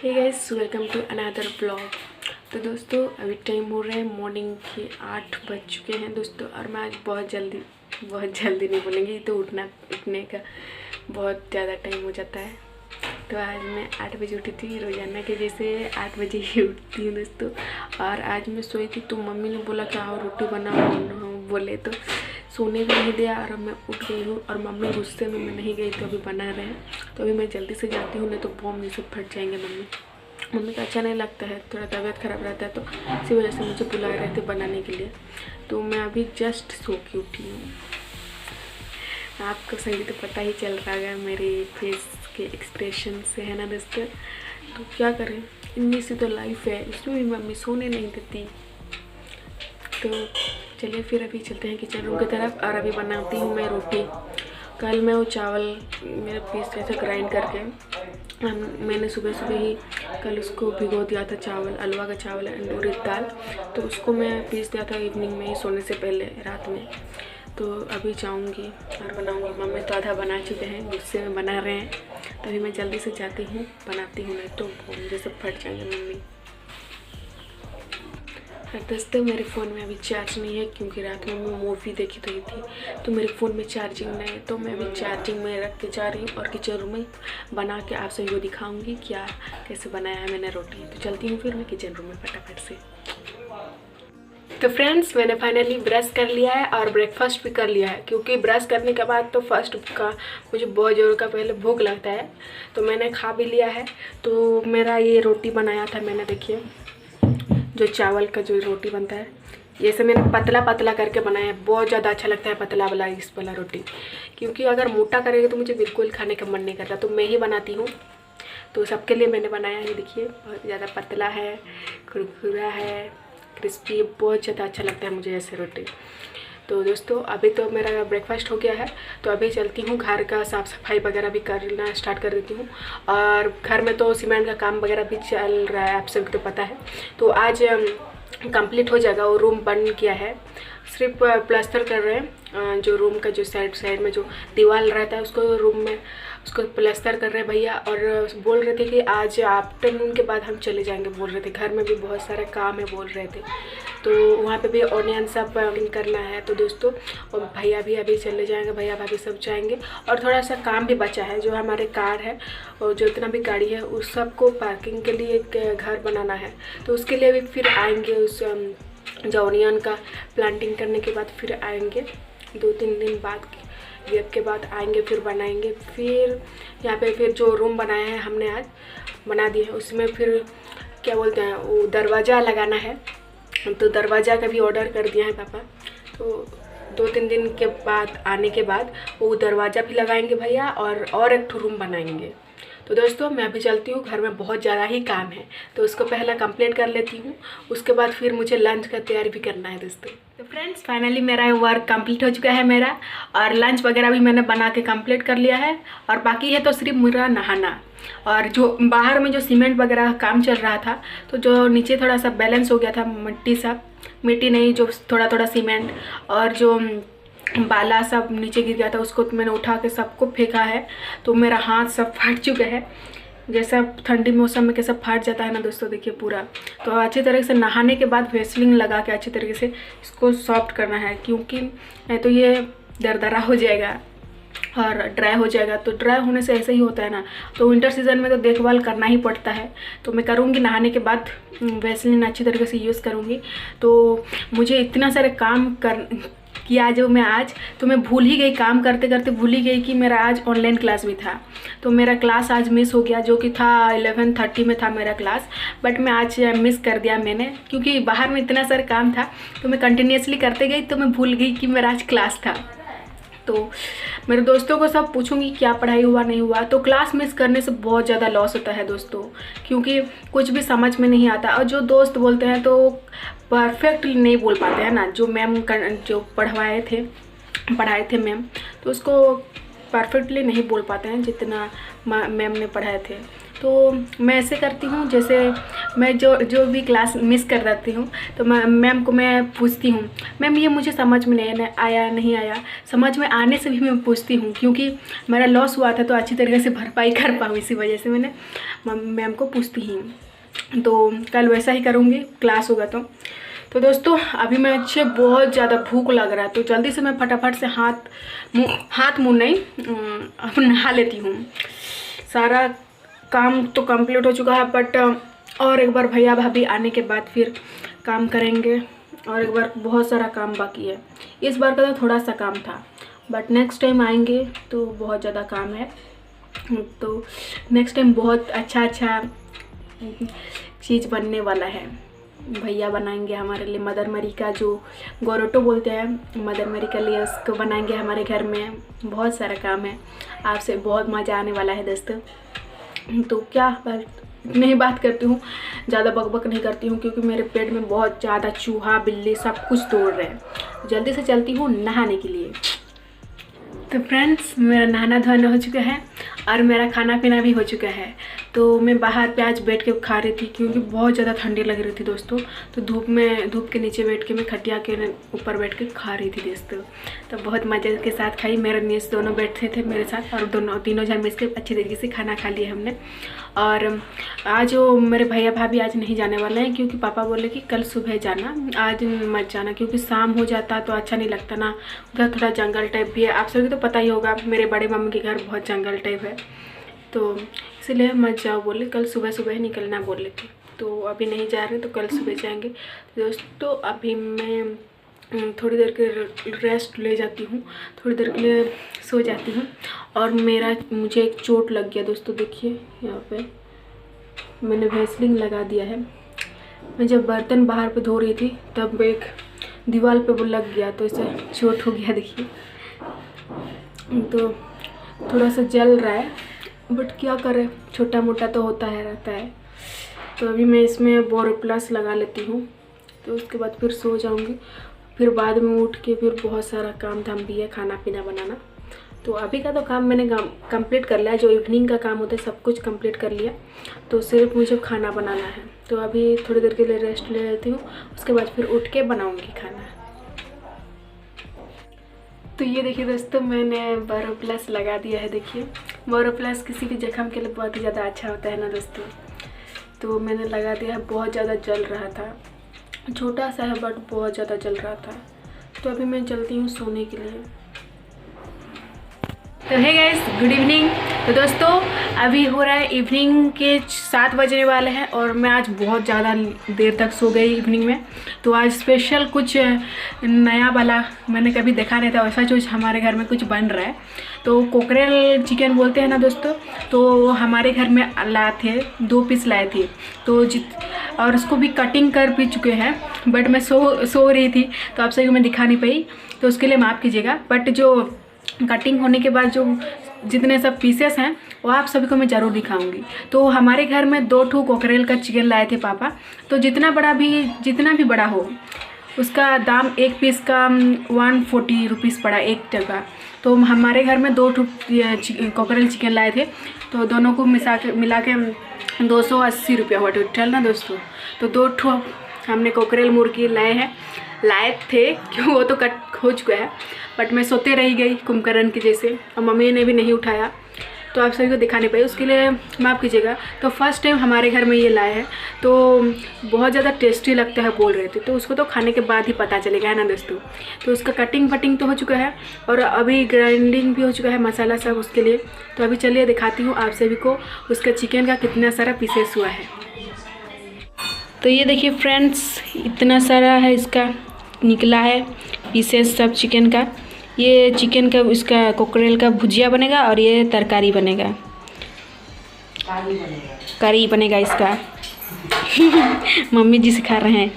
Hey guys, welcome to another blog. तो दोस्तों अभी टाइम हो रहा है मॉर्निंग के 8 बज चुके हैं दोस्तों। और मैं आज बहुत जल्दी नहीं बोलेंगे, तो उठने का बहुत ज़्यादा टाइम हो जाता है। तो आज मैं 8 बजे उठी थी, रोज़ाना के जैसे 8 बजे ही उठती हूँ दोस्तों। और आज मैं सोई थी तो मम्मी ने बोला कि आओ रोटी बनाओ, बोले तो सोने भी नहीं दिया और मैं उठ गई हूँ। और मम्मी गुस्से में मैं नहीं गई तो अभी बना रहे हैं। तो अभी मैं जल्दी से जाती हूँ, नहीं तो बॉम्ब जैसे फट जाएंगे। मम्मी का अच्छा नहीं लगता है, थोड़ा तबीयत ख़राब रहता है, तो इसी वजह से मुझे बुला रहे थे बनाने के लिए। तो मैं अभी जस्ट सो के उठी हूँ। आपको सही तो पता ही चल रहा है मेरे फेस के एक्सप्रेशन से, है ना दोस्तों। तो क्या करें, इनमें से तो लाइफ है, इसमें भी मम्मी सोने नहीं देती। तो चलिए फिर अभी चलते हैं किचन रूम की तरफ। और अभी बनाती हूँ मैं रोटी। कल मैं वो चावल मेरे पीस ऐसे ग्राइंड करके मैंने सुबह ही कल उसको भिगो दिया था, चावल अलवा का चावल एंड उड़द दाल। तो उसको मैं पीस दिया था इवनिंग में ही, सोने से पहले रात में। तो अभी जाऊंगी और बनाऊंगी। मम्मी तो आधा बना चुके हैं, गुस्से में बना रहे हैं। तभी मैं जल्दी से जाती हूँ, बनाती हूँ, नहीं तो मुझे सब फट जाएंगे मम्मी। दोस्तों मेरे फ़ोन में अभी चार्ज नहीं है, क्योंकि रात में मैं मूवी देखी रही थी, तो मेरे फ़ोन में चार्जिंग नहीं है। तो मैं अभी चार्जिंग में रख के जा रही हूँ और किचन रूम में बना के आप सभी को दिखाऊंगी क्या कैसे बनाया है मैंने रोटी। तो चलती हूँ फिर मैं किचन रूम में फटाफट से। तो फ्रेंड्स मैंने फाइनली ब्रश कर लिया है और ब्रेकफास्ट भी कर लिया है, क्योंकि ब्रश करने के बाद तो फर्स्ट का मुझे बहुत ज़ोर का पहले भूख लगता है। तो मैंने खा भी लिया है। तो मेरा ये रोटी बनाया था मैंने, देखिए जो चावल का जो रोटी बनता है, ये सब मैंने पतला पतला करके बनाया है। बहुत ज़्यादा अच्छा लगता है पतला वाला इस वाला रोटी, क्योंकि अगर मोटा करेंगे तो मुझे बिल्कुल खाने का मन नहीं करता। तो मैं ही बनाती हूँ, तो सबके लिए मैंने बनाया है। देखिए बहुत ज़्यादा पतला है, कुरकुरा है, क्रिस्पी, बहुत ज़्यादा अच्छा लगता है मुझे ऐसे रोटी। तो दोस्तों अभी तो मेरा ब्रेकफास्ट हो गया है। तो अभी चलती हूँ, घर का साफ़ सफाई वगैरह भी करना स्टार्ट कर देती हूँ। और घर में तो सीमेंट का काम वगैरह भी चल रहा है, आप सबको तो पता है। तो आज कंप्लीट हो जाएगा। वो रूम बंद किया है, सिर्फ प्लास्टर कर रहे हैं। जो रूम का जो साइड में जो दीवार रहता है उसको रूम में उसको प्लास्टर कर रहे हैं भैया। और बोल रहे थे कि आज आफ्टरनून के बाद हम चले जाएंगे, बोल रहे थे। घर में भी बहुत सारा काम है बोल रहे थे, तो वहाँ पे भी ऑनियन सब करना है। तो दोस्तों और भैया भी अभी चले जाएंगे, भैया भाभी सब जाएंगे। और थोड़ा सा काम भी बचा है, जो हमारे कार है और जो इतना भी गाड़ी है उस सबको पार्किंग के लिए एक घर बनाना है। तो उसके लिए भी फिर आएंगे, उस जो ऑनियन का प्लांटिंग करने के बाद फिर आएंगे, 2-3 दिन बाद गैप के बाद आएंगे, फिर बनाएंगे। फिर यहाँ पे फिर जो रूम बनाया है हमने आज बना दिया है, उसमें फिर क्या बोलते हैं वो दरवाज़ा लगाना है। तो दरवाज़ा का भी ऑर्डर कर दिया है पापा। तो 2-3 दिन के बाद आने के बाद वो दरवाज़ा भी लगाएंगे भैया, और एक रूम बनाएंगे। तो दोस्तों मैं अभी चलती हूँ, घर में बहुत ज़्यादा ही काम है, तो उसको पहले कंप्लीट कर लेती हूँ। उसके बाद फिर मुझे लंच का तैयारी भी करना है दोस्तों। तो फ्रेंड्स फाइनली मेरा वर्क कंप्लीट हो चुका है मेरा, और लंच वगैरह भी मैंने बना के कंप्लीट कर लिया है। और बाकी है तो सिर्फ मेरा नहाना। और जो बाहर में जो सीमेंट वगैरह काम चल रहा था, तो जो नीचे थोड़ा सा बैलेंस हो गया था, मिट्टी नहीं, जो थोड़ा थोड़ा सीमेंट और जो बाला सब नीचे गिर गया था, उसको मैंने उठा के सबको फेंका है। तो मेरा हाथ सब फट चुका है, जैसा ठंडी मौसम में कैसा फट जाता है ना दोस्तों, देखिए पूरा। तो अच्छी तरह से नहाने के बाद वेसलिन लगा के अच्छी तरीके से इसको सॉफ्ट करना है, क्योंकि नहीं तो ये दरदरा हो जाएगा और ड्राई हो जाएगा। तो ड्राई होने से ऐसे ही होता है ना, तो विंटर सीजन में तो देखभाल करना ही पड़ता है। तो मैं करूँगी, नहाने के बाद वेसलिन अच्छी तरीके से यूज़ करूँगी। तो मुझे इतना सारे काम किया जो मैं आज, तो मैं भूल ही गई, काम करते करते भूल ही गई कि मेरा आज ऑनलाइन क्लास भी था। तो मेरा क्लास आज मिस हो गया, जो कि था 11:30 में था मेरा क्लास, बट मैं आज मिस कर दिया मैंने, क्योंकि बाहर में इतना सारा काम था। तो मैं कंटिन्यूसली करते गई, तो मैं भूल गई कि मेरा आज क्लास था। तो मेरे दोस्तों को सब पूछूंगी क्या पढ़ाई हुआ नहीं हुआ। तो क्लास मिस करने से बहुत ज़्यादा लॉस होता है दोस्तों, क्योंकि कुछ भी समझ में नहीं आता। और जो दोस्त बोलते हैं तो परफेक्टली नहीं बोल पाते हैं ना, जो मैम जो पढ़ाए थे मैम, तो उसको परफेक्टली नहीं बोल पाते हैं जितना मैम ने पढ़ाए थे। तो मैं ऐसे करती हूँ, जैसे मैं जो भी क्लास मिस कर जाती हूँ तो मैम को मैं पूछती हूँ, मैम ये मुझे समझ में नहीं आया, नहीं आया। समझ में आने से भी मैं पूछती हूँ, क्योंकि मेरा लॉस हुआ था तो अच्छी तरीके से भरपाई कर पाऊँ, इसी वजह से मैंने मैम को पूछती हूँ। तो कल वैसा ही करूँगी, क्लास होगा तो दोस्तों अभी मुझे बहुत ज़्यादा भूख लग रहा है, तो जल्दी से मैं फटाफट से हाथ मुँह नहीं अब नहा लेती हूँ। सारा काम तो कंप्लीट हो चुका है, बट और एक बार भैया भाभी आने के बाद फिर काम करेंगे, और एक बार बहुत सारा काम बाकी है। इस बार का तो थोड़ा सा काम था, बट नेक्स्ट टाइम आएंगे तो बहुत ज़्यादा काम है। तो नेक्स्ट टाइम बहुत अच्छा चीज़ बनने वाला है। भैया बनाएंगे हमारे लिए मदर मरी का, जो गोरोटो बोलते हैं मदर मरी का लिए, उसको बनाएंगे हमारे घर में। बहुत सारा काम है, आपसे बहुत मज़ा आने वाला है दोस्तों। तो क्या नहीं बात करती हूँ, ज़्यादा बकबक नहीं करती हूँ, क्योंकि मेरे पेट में बहुत ज़्यादा चूहा बिल्ली सब कुछ दौड़ रहे हैं। जल्दी से चलती हूँ नहाने के लिए। तो फ्रेंड्स मेरा नहाना धोना हो चुका है और मेरा खाना पीना भी हो चुका है। तो मैं बाहर पे आज बैठ के खा रही थी, क्योंकि बहुत ज़्यादा ठंडी लग रही थी दोस्तों। तो धूप के नीचे बैठ के मैं खटिया के ऊपर बैठ के खा रही थी दोस्तों। तो बहुत मज़े के साथ खाई। मेरे नीस दोनों बैठे थे मेरे साथ, और तीनों जन मिल के अच्छी तरीके से खाना खा लिया हमने। और आज वो मेरे भैया भाभी आज नहीं जाने वाले हैं, क्योंकि पापा बोले कि कल सुबह जाना, आज मत जाना, क्योंकि शाम हो जाता तो अच्छा नहीं लगता ना। उधर थोड़ा जंगल टाइप भी है, आप सभी तो पता ही होगा, मेरे बड़े मम्मी के घर बहुत जंगल टाइप है, तो इसलिए मत जाओ बोले, कल सुबह सुबह निकलना बोले थे। तो अभी नहीं जा रहे, तो कल सुबह जाएंगे दोस्तों। अभी मैं थोड़ी देर के रेस्ट ले जाती हूँ, थोड़ी देर के लिए सो जाती हूँ। और मुझे एक चोट लग गया दोस्तों, देखिए यहाँ पे मैंने वैसलीन लगा दिया है। मैं जब बर्तन बाहर पे धो रही थी तब एक दीवार पे वो लग गया, तो इसे चोट हो गया देखिए। तो थोड़ा सा जल रहा है, बट क्या करें, छोटा मोटा तो होता है रहता है। तो अभी मैं इसमें बोरोप्लस लगा लेती हूँ, तो उसके बाद फिर सो जाऊँगी। फिर बाद में उठ के फिर बहुत सारा काम धाम भी है, खाना पीना बनाना। तो अभी का तो काम मैंने कंप्लीट कर लिया, जो इवनिंग का काम होता है सब कुछ कंप्लीट कर लिया। तो सिर्फ मुझे खाना बनाना है। तो अभी थोड़ी देर के लिए रेस्ट ले लेती हूँ, उसके बाद फिर उठ के बनाऊँगी खाना। तो ये देखिए दोस्तों मैंने बोरोप्लस लगा दिया है। देखिए बोरोप्लस किसी भी जख्म के लिए बहुत ही ज़्यादा अच्छा होता है ना दोस्तों। तो मैंने लगा दिया है, बहुत ज़्यादा जल रहा था, छोटा सा है बट बहुत ज़्यादा जल रहा था। तो अभी मैं चलती हूँ सोने के लिए। तो है गाइस, गुड इवनिंग। तो दोस्तों अभी हो रहा है इवनिंग के 7 बजने वाले हैं, और मैं आज बहुत ज़्यादा देर तक सो गई इवनिंग में। तो आज स्पेशल कुछ नया वाला मैंने कभी देखा नहीं था, वैसा जो हमारे घर में कुछ बन रहा है। तो कोकरेल चिकन बोलते हैं ना दोस्तों, तो हमारे घर में लाए थे, 2 पीस लाए थे। तो और उसको भी कटिंग कर भी चुके हैं, बट मैं सो रही थी तो आप सभी को मैं दिखा नहीं पाई, तो उसके लिए माफ़ कीजिएगा। बट जो कटिंग होने के बाद जो जितने सब पीसेस हैं वो आप सभी को मैं ज़रूर दिखाऊंगी। तो हमारे घर में 2 ठो कोकरेल का चिकन लाए थे पापा। तो जितना भी बड़ा हो उसका दाम, एक पीस का 140 रुपीज़ पड़ा, एक टका। तो हमारे घर में 2 ठो कोकरेल चिकन लाए थे, तो दोनों को मिला के 280 रुपया हुआ टोटल ना दोस्तों। तो 2 ठो हमने कोकरेल मुर्गी लाए थे, क्यों वो तो कट हो चुका है, बट मैं सोते रह गई कुंभकर्ण के जैसे, और मम्मी ने भी नहीं उठाया, तो आप सभी को दिखाने पाई, उसके लिए माफ़ कीजिएगा। तो फर्स्ट टाइम हमारे घर में ये लाए हैं, तो बहुत ज़्यादा टेस्टी लगता है बोल रहे थे। तो उसको तो खाने के बाद ही पता चलेगा है ना दोस्तों। तो उसका कटिंग तो हो चुका है, और अभी ग्राइंडिंग भी हो चुका है मसाला सब उसके लिए। तो अभी चलिए दिखाती हूँ आप सभी को उसका चिकन का कितना सारा पीसेस हुआ है। तो ये देखिए फ्रेंड्स, इतना सारा है इसका निकला है पीसेस सब चिकन का। ये चिकन का इसका कोकरेल का भुजिया बनेगा, और ये तरकारी बनेगा, करी बनेगा इसका। मम्मी जी सिखा रहे हैं।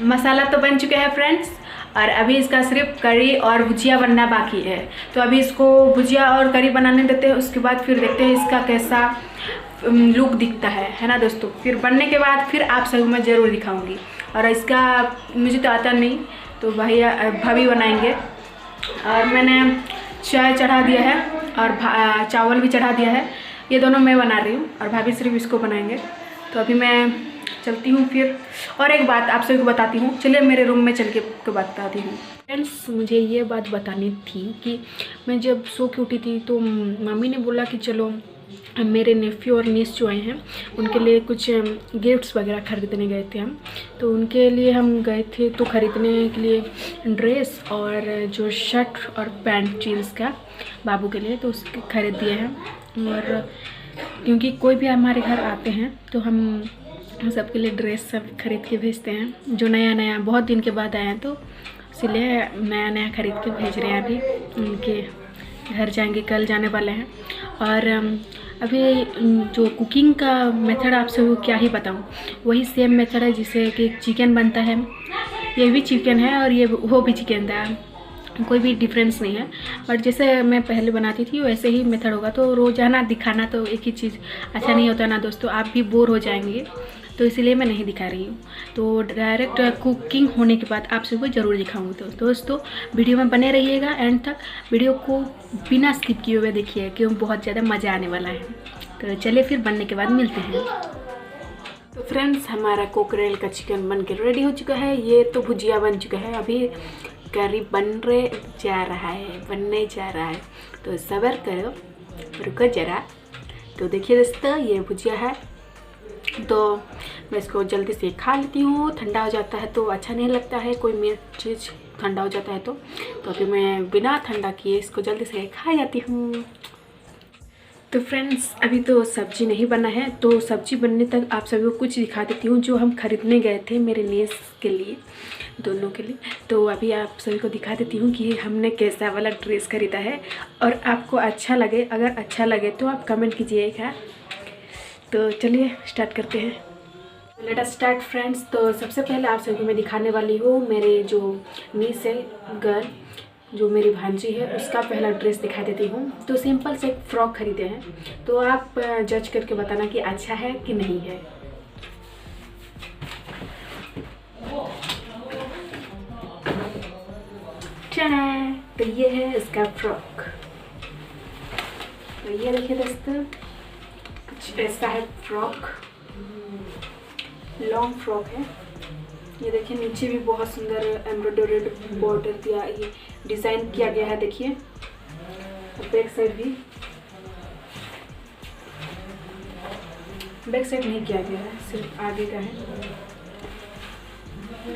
मसाला तो बन चुका है फ्रेंड्स, और अभी इसका सिर्फ करी और भुजिया बनना बाकी है। तो अभी इसको भुजिया और करी बनाने देते हैं, उसके बाद फिर देखते हैं इसका कैसा लुक दिखता है ना दोस्तों। फिर बनने के बाद फिर आप सभी मैं ज़रूर दिखाऊंगी। और इसका मुझे तो आता नहीं, तो भैया भाभी बनाएंगे। और मैंने चाय चढ़ा दिया है, और चावल भी चढ़ा दिया है, ये दोनों मैं बना रही हूँ और भाभी सिर्फ इसको बनाएंगे। तो अभी मैं चलती हूँ फिर। और एक बात आप सभी को बताती हूँ, चलिए मेरे रूम में चल के बताती हूँ। फ्रेंड्स, मुझे ये बात बतानी थी कि मैं जब सो के उठी थी तो मम्मी ने बोला कि चलो मेरे नेफ्यू और नीस जो आए हैं उनके लिए कुछ गिफ्ट्स वगैरह खरीदने गए थे हम। तो उनके लिए हम गए थे तो ख़रीदने के लिए ड्रेस और जो शर्ट और पैंट जीन्स का बाबू के लिए, तो उसके खरीद दिए हैं। और क्योंकि कोई भी हमारे घर आते हैं तो हम सबके लिए ड्रेस सब खरीद के भेजते हैं, जो नया नया बहुत दिन के बाद आए हैं, तो इसलिए नया नया खरीद के भेज रहे हैं। अभी उनके घर जाएंगे, कल जाने वाले हैं। और अभी जो कुकिंग का मेथड आपसे वो क्या ही बताऊं, वही सेम मेथड है जिससे कि चिकन बनता है। ये भी चिकन है और ये वो भी चिकन था, कोई भी डिफरेंस नहीं है। बट जैसे मैं पहले बनाती थी वैसे ही मेथड होगा। तो रोज़ाना दिखाना तो एक ही चीज़ अच्छा नहीं होता ना दोस्तों, आप भी बोर हो जाएंगे, तो इसीलिए मैं नहीं दिखा रही हूँ। तो डायरेक्ट कुकिंग होने के बाद आप सबको ज़रूर दिखाऊंगी। तो दोस्तों वीडियो में बने रहिएगा एंड तक, वीडियो को बिना स्किप किए हुए देखिए क्यों बहुत ज़्यादा मज़ा आने वाला है। तो चलिए फिर बनने के बाद मिलते हैं। तो फ्रेंड्स, हमारा कोकरेल का चिकन बन के रेडी हो चुका है। ये तो भुजिया बन चुका है, अभी करी बनने जा रहा है। तो सब्र करो, रुको ज़रा। तो देखिए दोस्तों, ये भुजिया है। तो मैं इसको जल्दी से खा लेती हूँ, ठंडा हो जाता है तो अच्छा नहीं लगता है कोई मीठ चीज़ ठंडा हो जाता है। तो अभी मैं बिना ठंडा किए इसको जल्दी से खा जाती हूँ। तो फ्रेंड्स, अभी तो सब्जी नहीं बना है, तो सब्जी बनने तक आप सभी को कुछ दिखा देती हूँ जो हम खरीदने गए थे मेरे नीस के लिए, दोनों के लिए। तो अभी आप सभी को दिखा देती हूँ कि हमने कैसा वाला ड्रेस खरीदा है, और आपको अच्छा लगे, अगर अच्छा लगे तो आप कमेंट कीजिएगा। तो चलिए स्टार्ट करते हैं। Let us start friends. तो सबसे पहले आप सभी को मैं दिखाने वाली हूँ मेरे जो नीस है, गर्ल जो मेरी भांजी है, उसका पहला ड्रेस दिखा देती हूँ। तो सिंपल से एक फ्रॉक खरीदे हैं, तो आप जज करके बताना कि अच्छा है कि नहीं है। तो ये है इसका फ्रॉक। तो ये देखिए दोस्तों, कुछ ऐसा है फ्रॉक, लॉन्ग फ्रॉक है। ये देखिए नीचे भी बहुत सुंदर एम्ब्रॉयडर्ड बॉर्डर दिया, ये डिज़ाइन किया गया है। देखिए बैक साइड भी, बैक साइड नहीं किया गया है, सिर्फ आगे का है।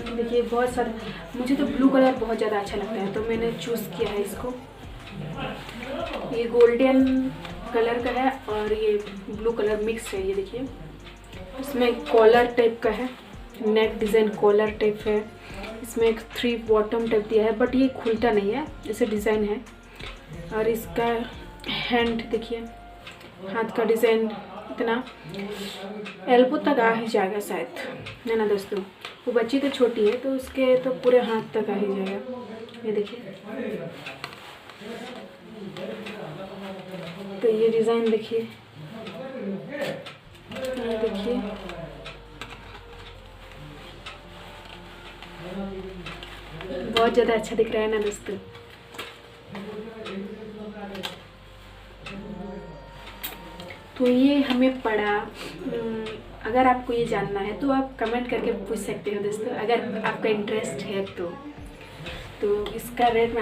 देखिए बहुत सारे, मुझे तो ब्लू कलर बहुत ज़्यादा अच्छा लगता है तो मैंने चूज़ किया है इसको। ये गोल्डन कलर का है और ये ब्लू कलर मिक्स है। ये देखिए इसमें कॉलर टाइप का है, नेक डिज़ाइन कॉलर टाइप है। इसमें एक 3 बॉटम टाइप दिया है, बट ये खुलता नहीं है, ऐसे डिज़ाइन है। और इसका हैंड देखिए, हाथ का डिज़ाइन इतना एल्बो तक आ ही जाएगा शायद, है ना दोस्तों। वो बच्ची तो छोटी है तो उसके तो पूरे हाथ तक आ ही जाएगा। ये देखिए, तो ये डिज़ाइन देखिए, ये देखिए बहुत ज़्यादा अच्छा दिख रहा है ना दोस्तों। तो ये हमें पड़ा, अगर आपको ये जानना है तो आप कमेंट करके पूछ सकते हो दोस्तों, अगर आपका इंटरेस्ट है तो इसका रेट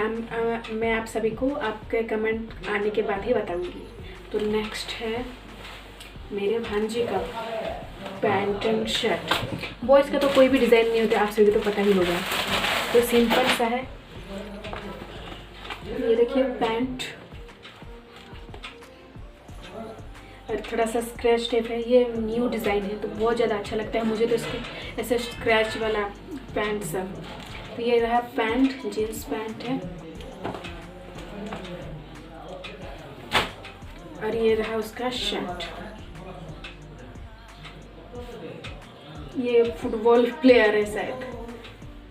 मैं आप सभी को आपके कमेंट आने के बाद ही बताऊंगी। तो नेक्स्ट है मेरे भांजी का पैंट एंड शर्ट। बॉयज़ का तो कोई भी डिज़ाइन नहीं होता, आप सभी को तो पता ही होगा। तो सिंपल सा है। ये देखिए पैंट, और थोड़ा सा स्क्रैच टाइप है। ये न्यू डिज़ाइन है तो बहुत ज़्यादा अच्छा लगता है मुझे तो इसके ऐसे स्क्रैच वाला पैंट सब। तो ये रहा पैंट, जीन्स पैंट है। और ये रहा उसका शर्ट। ये फुटबॉल प्लेयर है शायद,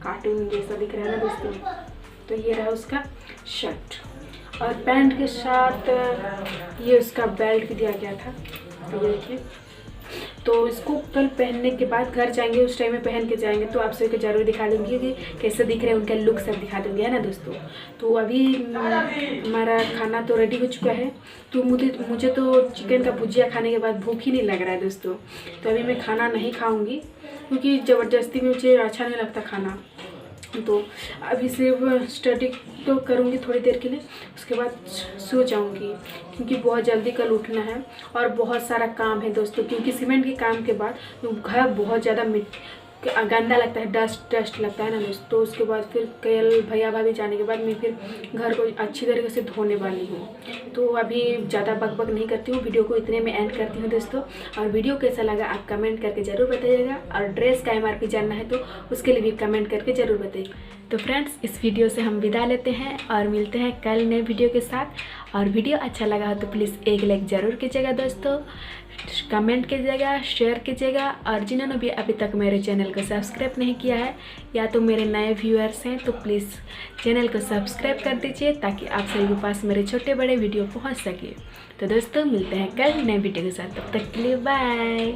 कार्टून जैसा दिख रहा है ना दोस्तों। तो ये रहा उसका शर्ट, और पैंट के साथ ये उसका बेल्ट भी दिया गया था। तो ये देखिए तो इसको कल पहनने के बाद घर जाएंगे, उस टाइम में पहन के जाएंगे तो आप सभी को ज़रूर दिखा दूँगी कि कैसे दिख रहे हैं, उनका लुक सब दिखा दूँगी, है ना दोस्तों। तो अभी हमारा खाना तो रेडी हो चुका है। तो मुझे तो चिकन का भुजिया खाने के बाद भूख ही नहीं लग रहा है दोस्तों। तो अभी मैं खाना नहीं खाऊँगी क्योंकि ज़बरदस्ती में मुझे अच्छा नहीं लगता खाना। तो अभी सिर्फ स्टडी तो करूँगी थोड़ी देर के लिए, उसके बाद सो जाऊँगी क्योंकि बहुत जल्दी कल उठना है और बहुत सारा काम है दोस्तों। क्योंकि सीमेंट के काम के बाद घर बहुत ज़्यादा गंदा लगता है, डस्ट लगता है ना दोस्तों। तो उसके बाद फिर कल भैया भाभी जाने के बाद मैं फिर घर को अच्छी तरीके से धोने वाली हूँ। तो अभी ज़्यादा बकबक नहीं करती हूँ, वीडियो को इतने में एंड करती हूँ दोस्तों। और वीडियो कैसा लगा आप कमेंट करके ज़रूर बताइएगा, और ड्रेस का MRP जानना है तो उसके लिए भी कमेंट करके ज़रूर बताइए। तो फ्रेंड्स, इस वीडियो से हम विदा लेते हैं और मिलते हैं कल नए वीडियो के साथ। और वीडियो अच्छा लगा हो तो प्लीज़ एक लाइक ज़रूर कीजिएगा दोस्तों, कमेंट कीजिएगा, शेयर कीजिएगा। और जिन्होंने भी अभी तक मेरे चैनल को सब्सक्राइब नहीं किया है या तो मेरे नए व्यूअर्स हैं तो प्लीज़ चैनल को सब्सक्राइब कर दीजिए ताकि आप सभी के पास मेरे छोटे बड़े वीडियो पहुंच सके। तो दोस्तों, मिलते हैं कल नए वीडियो के साथ, तब तक के लिए बाय।